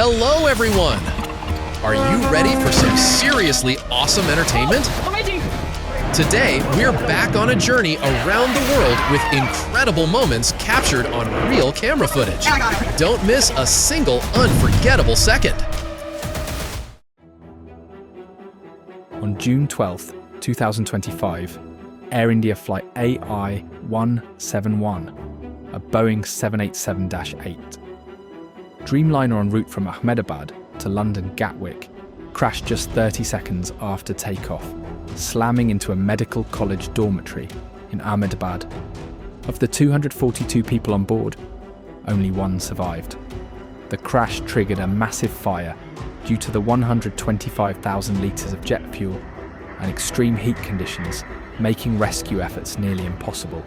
Hello, everyone! Are you ready for some seriously awesome entertainment? Today, we're back on a journey around the world with incredible moments captured on real camera footage. Don't miss a single unforgettable second. On June 12, 2025, Air India flight AI-171, a Boeing 787-8, Dreamliner en route from Ahmedabad to London Gatwick, crashed just 30 seconds after takeoff, slamming into a medical college dormitory in Ahmedabad. Of the 242 people on board, only one survived. The crash triggered a massive fire due to the 125,000 litres of jet fuel and extreme heat conditions, making rescue efforts nearly impossible.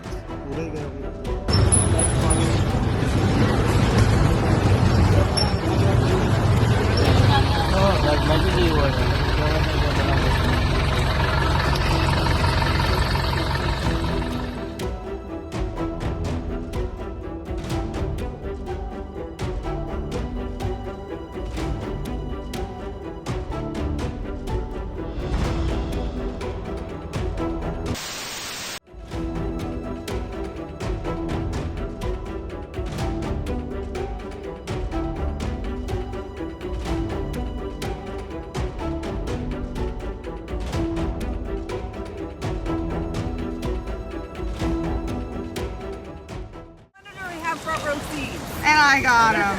Front row seats. And I got them.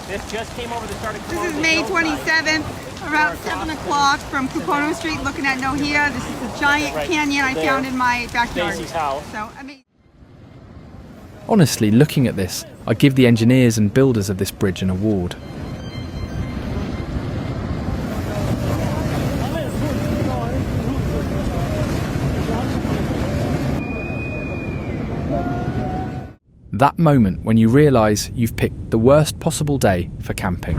This just came over to start. This is May 27th, around 7 o'clock from Cupono Street, looking at Nohia. This is a giant canyon I found in my backyard. So amazing. Honestly, looking at this, I give the engineers and builders of this bridge an award. That moment when you realise you've picked the worst possible day for camping.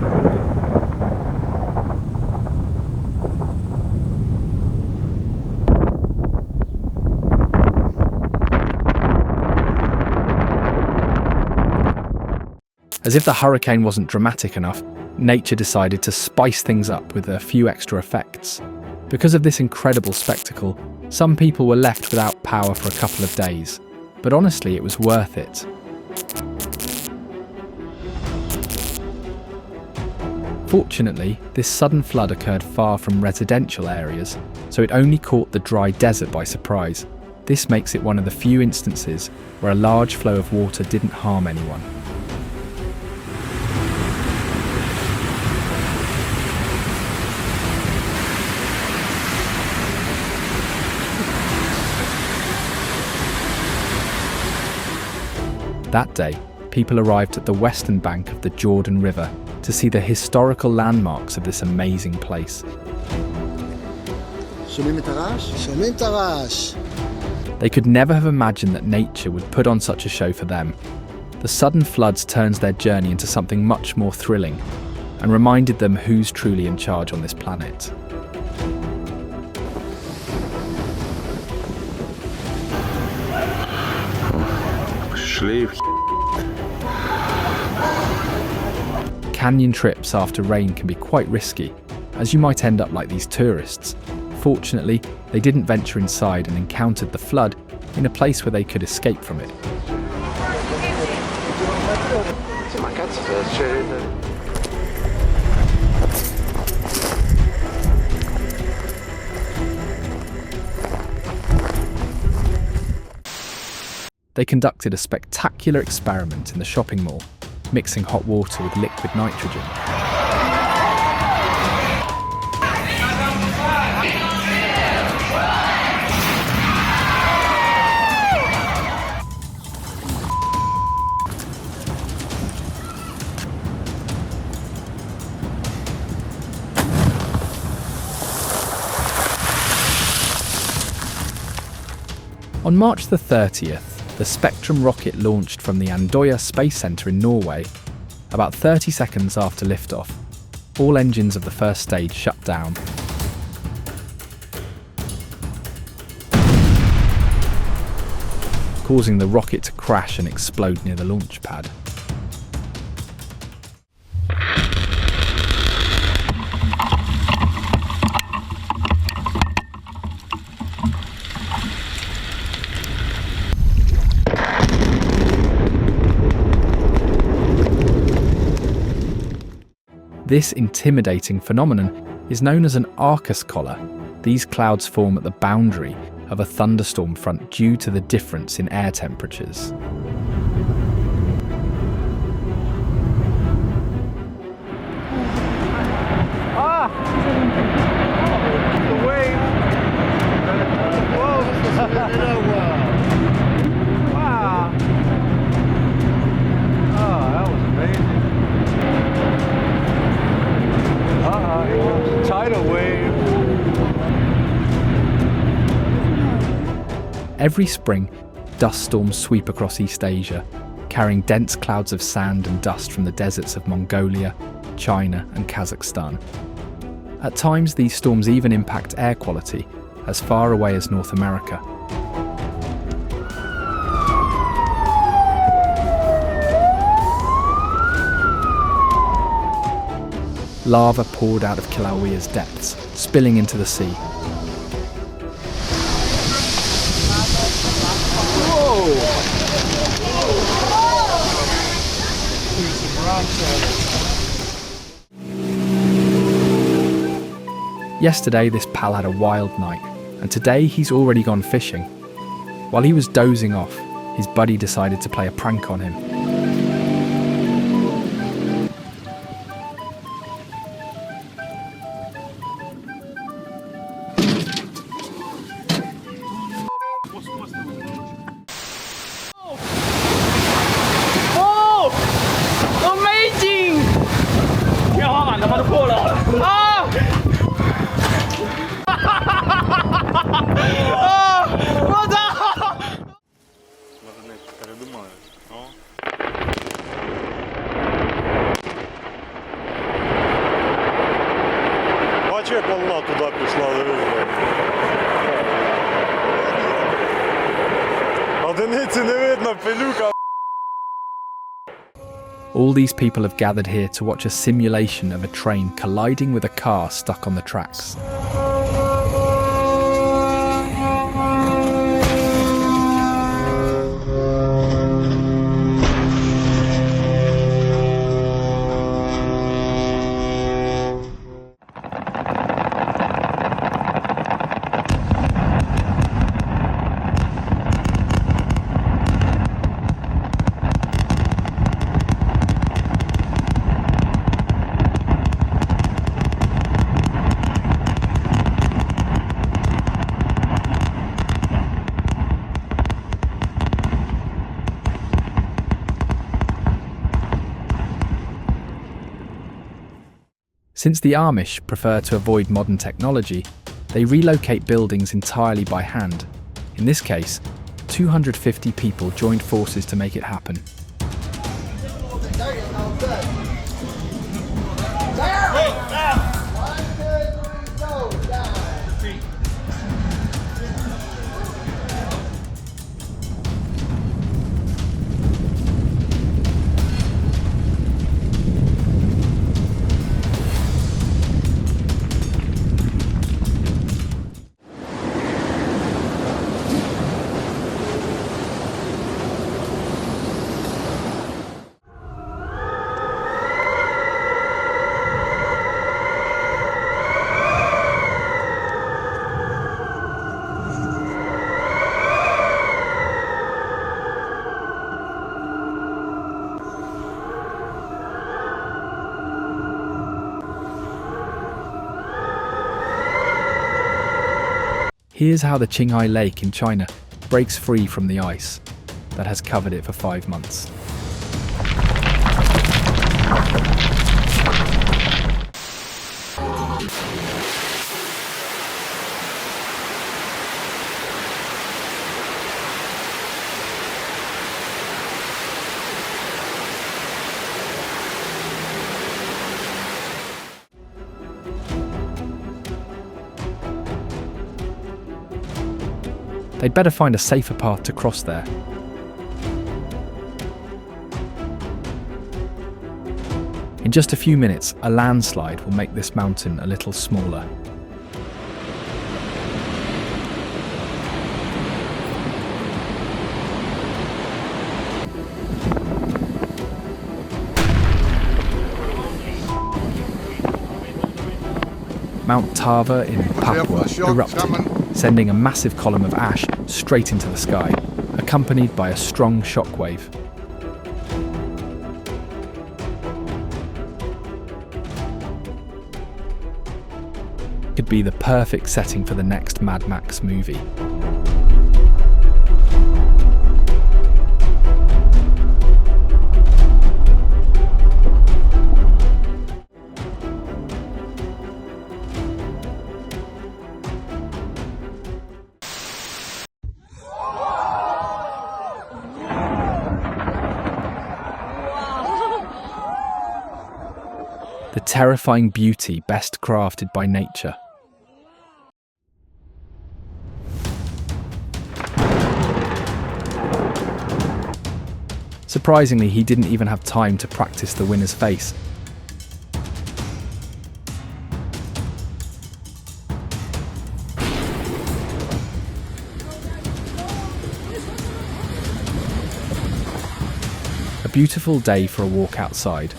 As if the hurricane wasn't dramatic enough, nature decided to spice things up with a few extra effects. Because of this incredible spectacle, some people were left without power for a couple of days. But honestly, it was worth it. Fortunately, this sudden flood occurred far from residential areas, so it only caught the dry desert by surprise. This makes it one of the few instances where a large flow of water didn't harm anyone. That day, people arrived at the western bank of the Jordan River to see the historical landmarks of this amazing place. They could never have imagined that nature would put on such a show for them. The sudden floods turns their journey into something much more thrilling and reminded them who's truly in charge on this planet. Canyon trips after rain can be quite risky, as you might end up like these tourists. Fortunately, they didn't venture inside and encountered the flood in a place where they could escape from it. They conducted a spectacular experiment in the shopping mall, mixing hot water with liquid nitrogen. On March the 30th, the Spectrum rocket launched from the Andøya Space Centre in Norway. About 30 seconds after liftoff, all engines of the first stage shut down. Causing the rocket to crash and explode near the launch pad. This intimidating phenomenon is known as an Arcus collar. These clouds form at the boundary of a thunderstorm front due to the difference in air temperatures. Every spring, dust storms sweep across East Asia, carrying dense clouds of sand and dust from the deserts of Mongolia, China, and Kazakhstan. At times, these storms even impact air quality as far away as North America. Lava poured out of Kilauea's depths, spilling into the sea. Yesterday, this pal had a wild night, and today he's already gone fishing. While he was dozing off, his buddy decided to play a prank on him. All these people have gathered here to watch a simulation of a train colliding with a car stuck on the tracks. Since the Amish prefer to avoid modern technology, they relocate buildings entirely by hand. In this case, 250 people joined forces to make it happen. Here's how the Qinghai Lake in China breaks free from the ice that has covered it for 5 months. They'd better find a safer path to cross there. In just a few minutes, a landslide will make this mountain a little smaller. Mount Tava in Papua erupted, sending a massive column of ash straight into the sky, accompanied by a strong shockwave. Could be the perfect setting for the next Mad Max movie. The terrifying beauty best crafted by nature. Surprisingly, he didn't even have time to practice the winner's face. A beautiful day for a walk outside.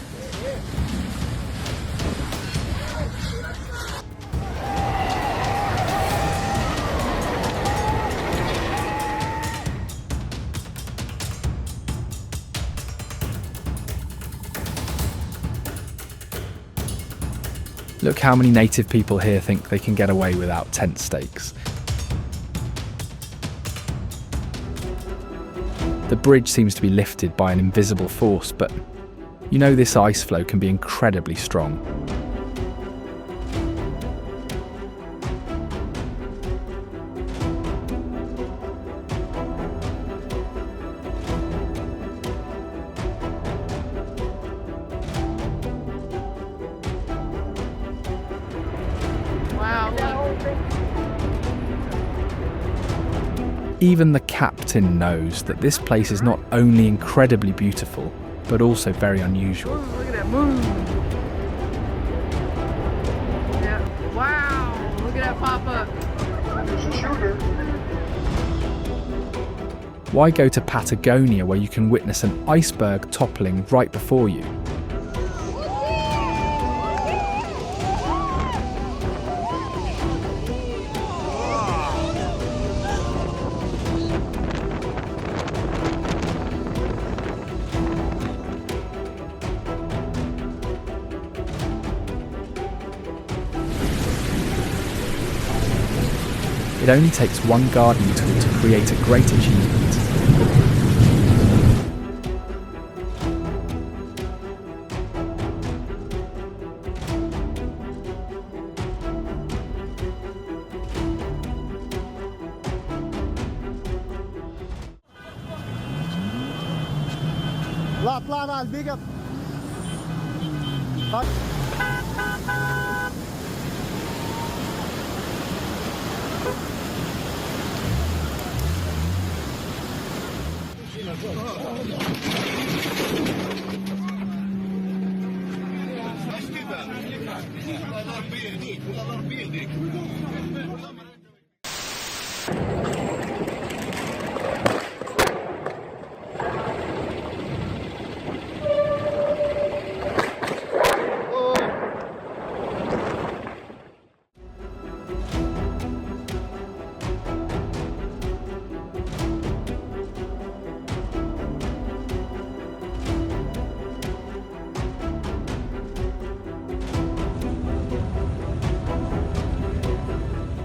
Look how many native people here think they can get away without tent stakes. The bridge seems to be lifted by an invisible force, but you know this ice flow can be incredibly strong. Even the captain knows that this place is not only incredibly beautiful, but also very unusual. Ooh, look at that moon. Yeah. Wow, look at that pop up. There's a shooter. Why go to Patagonia where you can witness an iceberg toppling right before you? It only takes one gardening tool to create a great achievement. اطلع على البيك اب.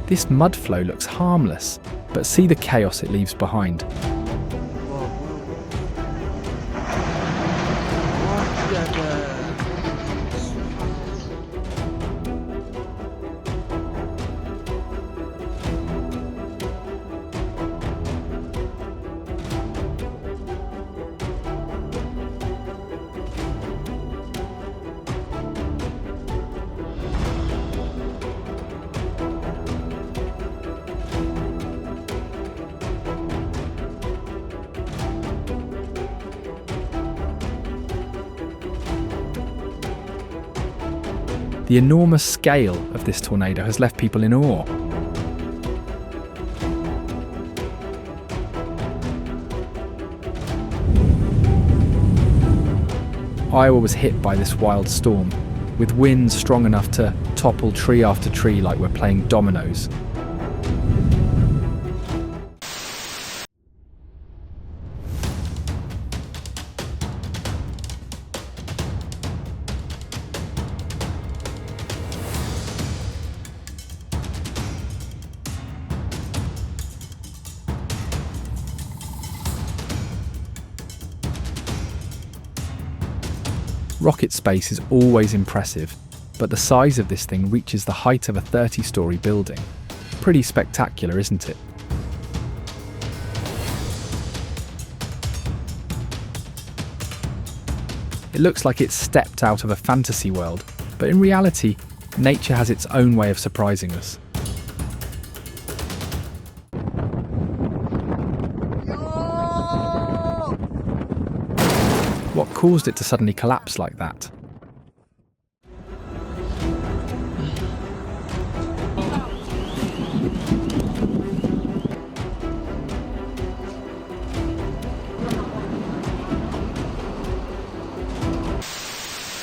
This mud flow looks harmless, but see the chaos it leaves behind. The enormous scale of this tornado has left people in awe. Iowa was hit by this wild storm, with winds strong enough to topple tree after tree like we're playing dominoes. Rocket space is always impressive, but the size of this thing reaches the height of a 30-story building. Pretty spectacular, isn't it? It looks like it's stepped out of a fantasy world, but in reality, nature has its own way of surprising us. What caused it to suddenly collapse like that?